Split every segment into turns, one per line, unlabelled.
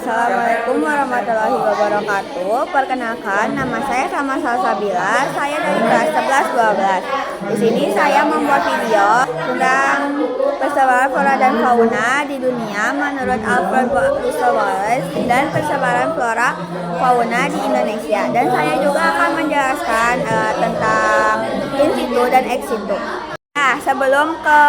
Assalamualaikum warahmatullahi wabarakatuh. Perkenalkan, nama saya Salsabila. Saya dari kelas 11-12. Di sini saya membuat video tentang persebaran flora dan fauna di dunia menurut Alfred Russel Wallace dan persebaran flora fauna di Indonesia. Dan saya juga akan menjelaskan tentang in situ dan ex situ. Nah, sebelum ke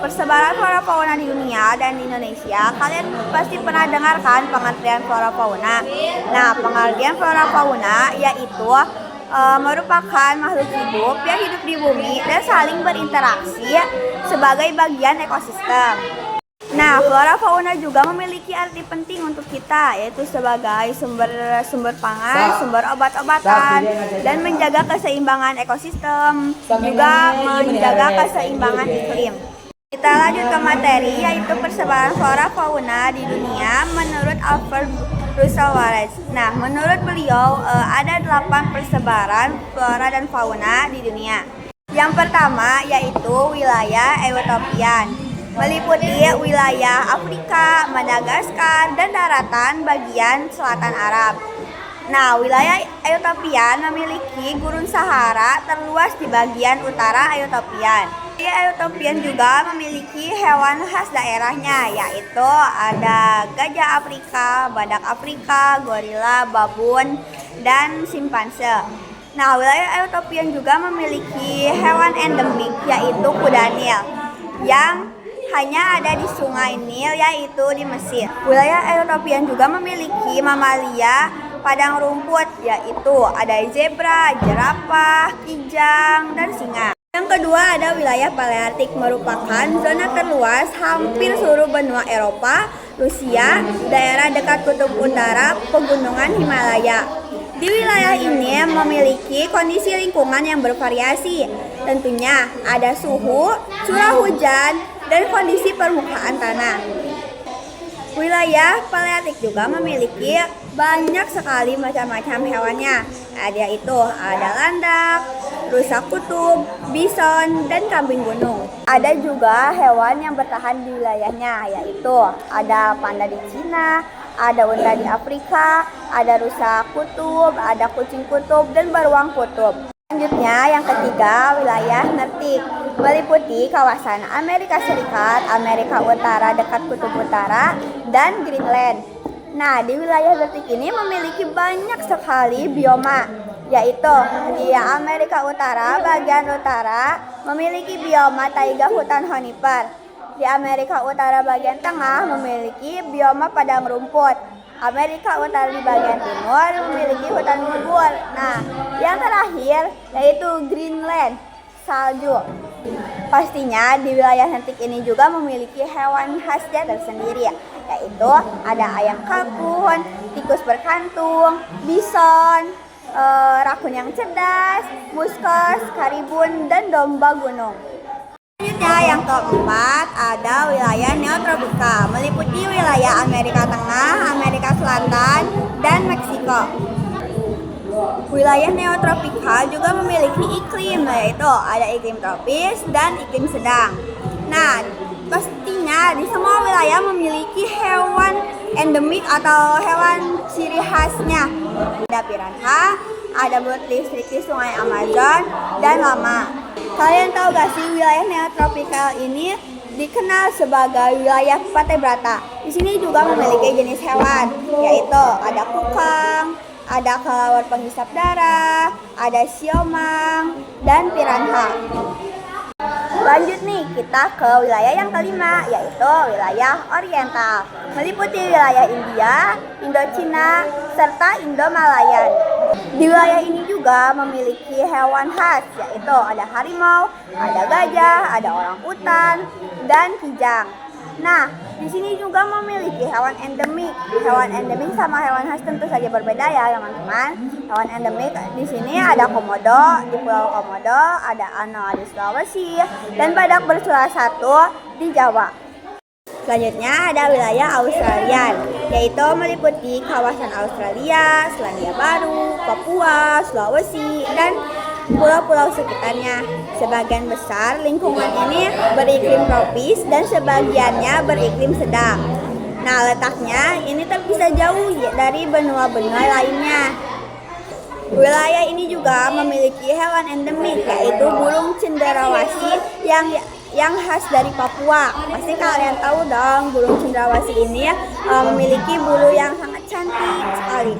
persebaran flora fauna di dunia dan di Indonesia, kalian pasti pernah dengarkan pengertian flora fauna. Nah, pengertian flora fauna yaitu merupakan makhluk hidup yang hidup di bumi dan saling berinteraksi sebagai bagian ekosistem. Nah, flora fauna juga memiliki arti penting untuk kita, yaitu sebagai sumber pangan, sumber obat-obatan, dan menjaga keseimbangan ekosistem, juga menjaga keseimbangan iklim. Kita lanjut ke materi, yaitu persebaran flora fauna di dunia menurut Alfred Russel Wallace. Nah, menurut beliau ada 8 persebaran flora dan fauna di dunia. Yang pertama yaitu wilayah Eutopian, meliputi wilayah Afrika, Madagaskar, dan daratan bagian selatan Arab. Nah, wilayah Eutopian memiliki gurun Sahara terluas di bagian utara Eutopian. Wilayah Eutopian juga memiliki hewan khas daerahnya, yaitu ada gajah Afrika, badak Afrika, gorila, babun, dan simpanse. Nah, wilayah Eutopian juga memiliki hewan endemik, yaitu kuda Nil, yang hanya ada di Sungai Nil, yaitu di Mesir. Wilayah Eutopian juga memiliki mamalia padang rumput, yaitu ada zebra, jerapah, kijang, dan singa. Yang kedua ada wilayah Paleartik, merupakan zona terluas hampir seluruh benua Eropa, Rusia, daerah dekat kutub utara, pegunungan Himalaya. Di wilayah ini memiliki kondisi lingkungan yang bervariasi. Tentunya ada suhu, curah hujan, dan kondisi permukaan tanah. Wilayah Paleartik juga memiliki banyak sekali macam-macam hewannya. Ada landak, rusa kutub, bison, dan kambing gunung. Ada juga hewan yang bertahan di wilayahnya, yaitu ada panda di Cina, ada unta di Afrika, ada rusa kutub, ada kucing kutub, dan beruang kutub. Selanjutnya yang ketiga, wilayah Arktik, meliputi kawasan Amerika Serikat, Amerika Utara dekat kutub utara, dan Greenland. Nah, di wilayah Arktik ini memiliki banyak sekali bioma, yaitu di Amerika Utara bagian utara memiliki bioma taiga hutan konifer. Di Amerika Utara bagian tengah memiliki bioma padang rumput. Amerika Utara di bagian timur memiliki hutan gugur. Nah, yang terakhir yaitu Greenland, salju. Pastinya di wilayah Arktik ini juga memiliki hewan khasnya tersendiri, yaitu ada ayam kalkun, tikus berkantung, bison, rakun yang cerdas, muskos, karibun, dan domba gunung. Selanjutnya yang keempat ada wilayah Neotropika, meliputi wilayah Amerika Tengah, Amerika Selatan, dan Meksiko. Wilayah Neotropika juga memiliki iklim, yaitu ada iklim tropis dan iklim sedang. Nah, pastinya di semua wilayah memiliki hewan endemik atau hewan ciri khasnya. Ada piranha, ada belut listrik di sungai Amazon, dan lama. Kalian tahu gak sih wilayah neotropikal ini dikenal sebagai wilayah Patebrata. Di sini juga memiliki jenis hewan, yaitu ada kukang, ada kelelawar penghisap darah, ada siomang, dan piranha. Lanjut nih, kita ke wilayah yang kelima, yaitu wilayah Oriental, meliputi wilayah India, Indochina, serta Indo-Malayan. Di wilayah ini juga memiliki hewan khas, yaitu ada harimau, ada gajah, ada orangutan, dan kijang. Nah, di sini juga memiliki hewan endemik. Hewan endemik sama hewan khas tentu saja berbeda ya, teman-teman. Hewan endemik di sini ada komodo di Pulau Komodo, ada anoa di Sulawesi, dan badak bersuara satu di Jawa. Selanjutnya ada wilayah Australia, yaitu meliputi kawasan Australia, Selandia Baru, Papua, Sulawesi, dan pulau-pulau sekitarnya. Sebagian besar lingkungan ini beriklim tropis dan sebagiannya beriklim sedang. Nah, letaknya ini terpisah jauh dari benua-benua lainnya. Wilayah ini juga memiliki hewan endemik, yaitu burung cendrawasih yang khas dari Papua. Pasti kalian tahu dong, burung cendrawasih ini memiliki bulu yang sangat cantik sekali.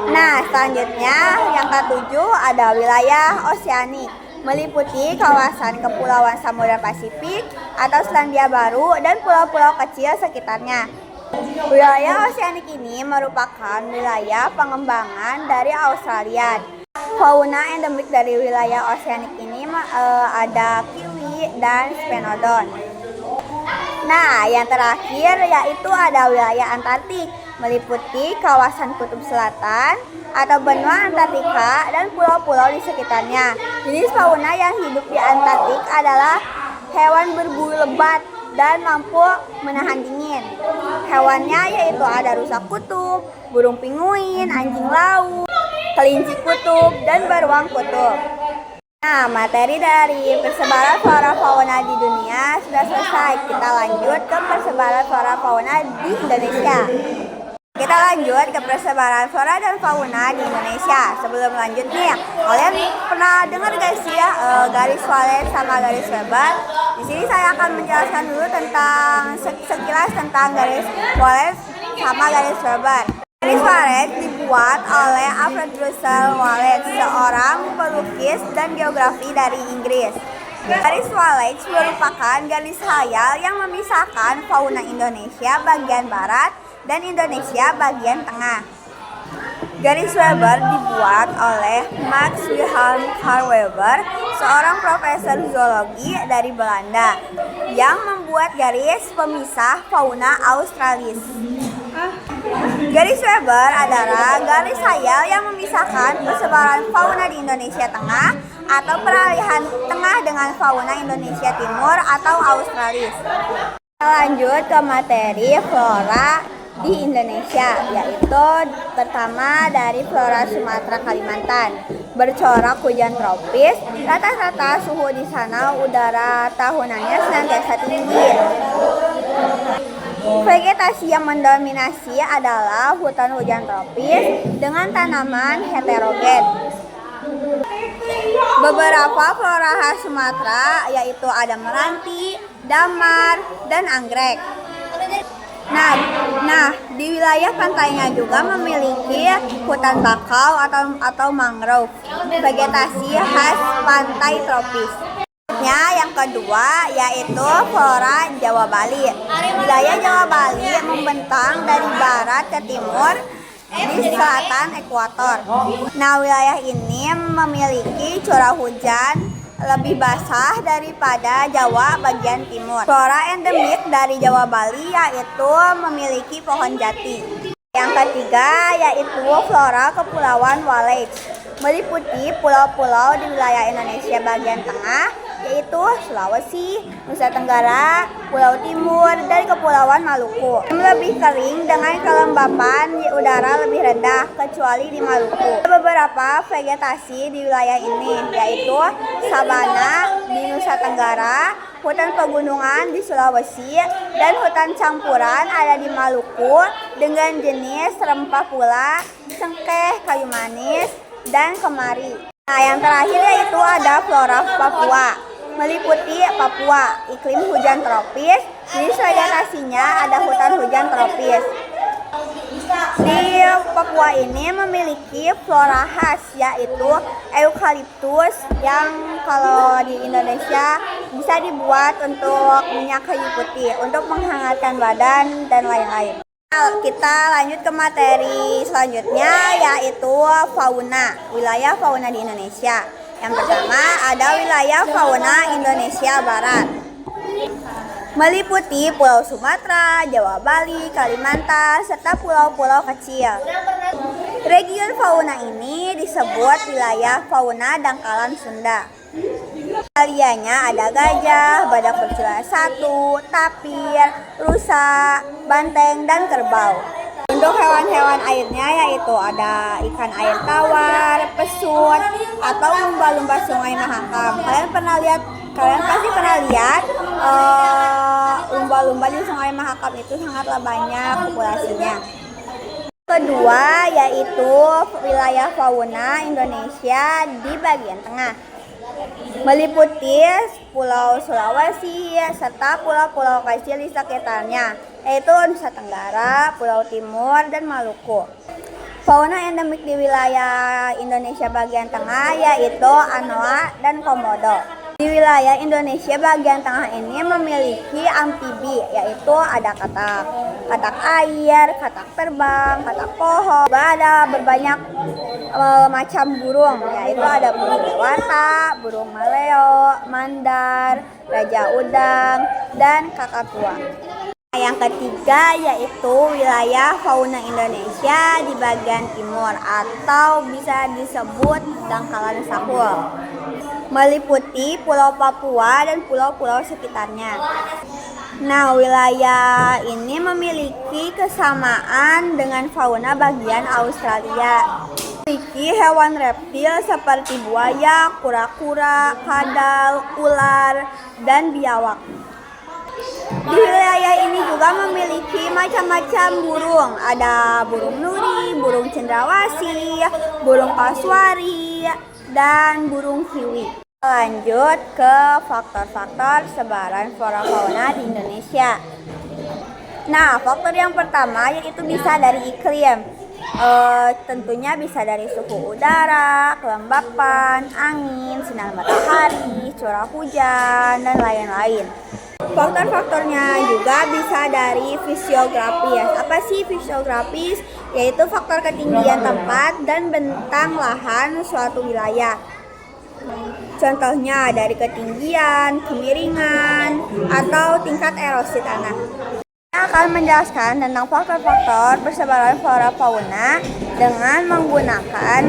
Nah, selanjutnya yang ketujuh ada wilayah oseanik, meliputi kawasan kepulauan Samudra Pasifik atau Selandia Baru dan pulau-pulau kecil sekitarnya. Wilayah oseanik ini merupakan wilayah pengembangan dari Australia. Fauna endemik dari wilayah oseanik ini ada kiwi dan sphenodon. Nah, yang terakhir yaitu ada wilayah Antartik, meliputi kawasan kutub selatan atau benua Antartika dan pulau-pulau di sekitarnya. Jenis fauna yang hidup di Antartik adalah hewan berbulu lebat dan mampu menahan dingin. Hewannya yaitu ada rusa kutub, burung pinguin, anjing laut, kelinci kutub, dan beruang kutub. Nah, materi dari persebaran flora fauna di dunia sudah selesai. Kita lanjut ke persebaran flora fauna di Indonesia. Kita lanjut ke persebaran flora dan fauna di Indonesia. Sebelum lanjut nih, kalian pernah dengar gak sih ya garis Wallace sama garis Weber? Di sini saya akan menjelaskan dulu tentang sekilas tentang garis Wallace sama garis Weber. Garis Wallace dibuat oleh Alfred Russel Wallace, seorang pelukis dan geografi dari Inggris. Garis Wallace merupakan garis khayal yang memisahkan fauna Indonesia bagian barat dan Indonesia bagian tengah. Garis Weber dibuat oleh Max Wilhelm Carl Weber, seorang profesor zoologi dari Belanda, yang membuat garis pemisah fauna Australis. Garis Weber adalah garis khayal yang memisahkan persebaran fauna di Indonesia Tengah atau peralihan tengah dengan fauna Indonesia Timur atau Australis. Lanjut ke materi flora di Indonesia, yaitu pertama dari flora Sumatera Kalimantan. Bercorak hujan tropis, rata-rata suhu di sana udara tahunannya senantiasa tinggi. Vegetasi yang mendominasi adalah hutan hujan tropis dengan tanaman heterogen. Beberapa flora khas Sumatera yaitu ada meranti, damar, dan anggrek. Nah, di wilayah pantainya juga memiliki hutan bakau atau mangrove, vegetasi khas pantai tropis. Yang kedua yaitu flora Jawa Bali. Wilayah Jawa Bali membentang dari barat ke timur di selatan ekuator. Nah, wilayah ini memiliki curah hujan lebih basah daripada Jawa bagian timur. Flora endemik dari Jawa Bali yaitu memiliki pohon jati. Yang ketiga yaitu flora Kepulauan Wallace, meliputi pulau-pulau di wilayah Indonesia bagian tengah, yaitu Sulawesi, Nusa Tenggara, Pulau Timur, dan Kepulauan Maluku. Lebih kering dengan kelembapan di udara lebih rendah, kecuali di Maluku. Beberapa vegetasi di wilayah ini, yaitu sabana di Nusa Tenggara, hutan pegunungan di Sulawesi, dan hutan campuran ada di Maluku dengan jenis rempah pula, cengkeh, kayu manis, dan kemari. Nah, yang terakhir yaitu ada flora Papua, meliputi Papua, iklim hujan tropis. Di vegetasinya ada hutan hujan tropis. Di Papua ini memiliki flora khas yaitu eukaliptus yang kalau di Indonesia bisa dibuat untuk minyak kayu putih untuk menghangatkan badan dan lain-lain. Kita lanjut ke materi selanjutnya yaitu fauna, wilayah fauna di Indonesia. Yang pertama ada wilayah fauna Indonesia Barat, meliputi Pulau Sumatera, Jawa, Bali, Kalimantan, serta pulau-pulau kecil. Region fauna ini disebut wilayah fauna Dangkalan Sunda. Alianya ada gajah, badak bercula satu, tapir, rusa, banteng, dan kerbau. Untuk hewan-hewan airnya yaitu ada ikan air tawar, pesut, atau lumba-lumba sungai Mahakam. Kalian pernah lihat Kalian pasti pernah lihat lumba-lumba di Sungai Mahakam itu sangatlah banyak populasinya. Kedua yaitu wilayah fauna Indonesia di bagian tengah, meliputi Pulau Sulawesi serta pulau-pulau kecil di sekitarnya, yaitu Nusa Tenggara, Pulau Timur, dan Maluku. Fauna endemik di wilayah Indonesia bagian tengah yaitu anoa dan komodo. Di wilayah Indonesia bagian tengah ini memiliki amfibi, yaitu ada katak air, katak terbang, katak pohon. Juga ada berbanyak macam burung, yaitu ada burung dewata, burung maleo, mandar, raja udang, dan kakatua. Yang ketiga yaitu wilayah fauna Indonesia di bagian timur atau bisa disebut dangkalan sahul, meliputi Pulau Papua dan pulau-pulau sekitarnya. Nah, wilayah ini memiliki kesamaan dengan fauna bagian Australia. Memiliki hewan reptil seperti buaya, kura-kura, kadal, ular, dan biawak. Di wilayah ini juga memiliki macam-macam burung. Ada burung nuri, burung cendrawasih, burung kasuari, dan burung kiwi. Lanjut ke faktor-faktor sebaran flora fauna di Indonesia. Nah, faktor yang pertama yaitu bisa dari iklim. Tentunya bisa dari suhu udara, kelembapan, angin, sinar matahari, curah hujan, dan lain-lain. Faktor-faktornya juga bisa dari fisiografis. Apa sih fisiografis? Yaitu faktor ketinggian tempat dan bentang lahan suatu wilayah. Contohnya dari ketinggian, kemiringan, atau tingkat erosi tanah. Saya akan menjelaskan tentang faktor-faktor persebaran flora fauna dengan menggunakan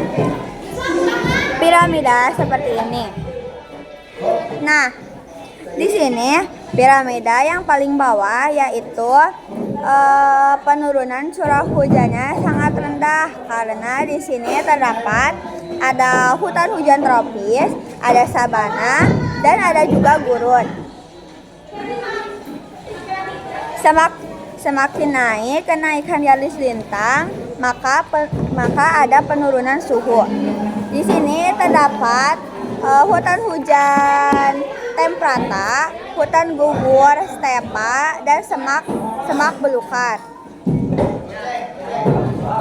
piramida seperti ini. Nah, di sini piramida yang paling bawah yaitu penurunan curah hujannya sangat rendah karena di sini terdapat ada hutan hujan tropis, ada sabana, dan ada juga gurun. Semakin naik kenaikan garis lintang, maka ada penurunan suhu. Di sini terdapat hutan hujan temperata, hutan gugur stepa, dan semak belukar.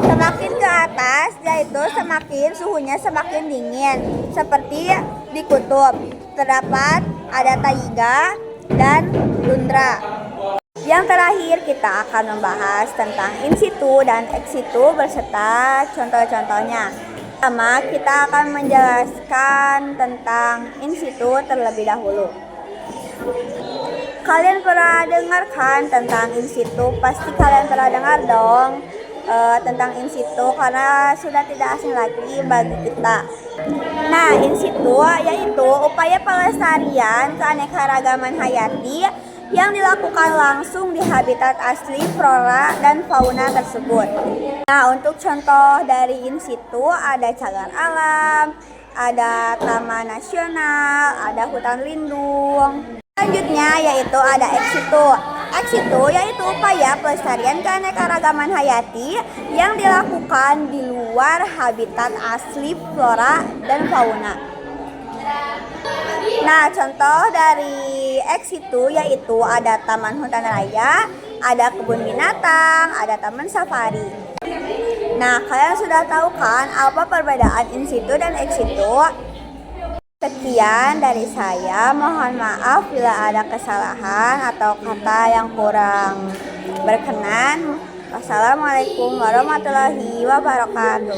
Semakin ke atas yaitu semakin suhunya semakin dingin, seperti di kutub terdapat ada taiga dan tundra. Yang terakhir kita akan membahas tentang in situ dan ex situ beserta contoh-contohnya. Pertama, kita akan menjelaskan tentang in situ terlebih dahulu. Kalian pernah dengar kan tentang in situ? Pasti kalian pernah dengar dong tentang in situ karena sudah tidak asing lagi bagi kita. Nah, in situ yaitu upaya pelestarian keanekaragaman hayati yang dilakukan langsung di habitat asli flora dan fauna tersebut. Nah, untuk contoh dari in situ ada cagar alam, ada taman nasional, ada hutan lindung. Selanjutnya yaitu ada ex situ. Ex situ yaitu upaya pelestarian keanekaragaman hayati yang dilakukan di luar habitat asli flora dan fauna. Nah, contoh dari ex situ yaitu ada taman hutan raya, ada kebun binatang, ada taman safari. Nah, kalian sudah tahu kan apa perbedaan in situ dan ex situ? Sekian dari saya, mohon maaf bila ada kesalahan atau kata yang kurang berkenan. Wassalamualaikum warahmatullahi wabarakatuh.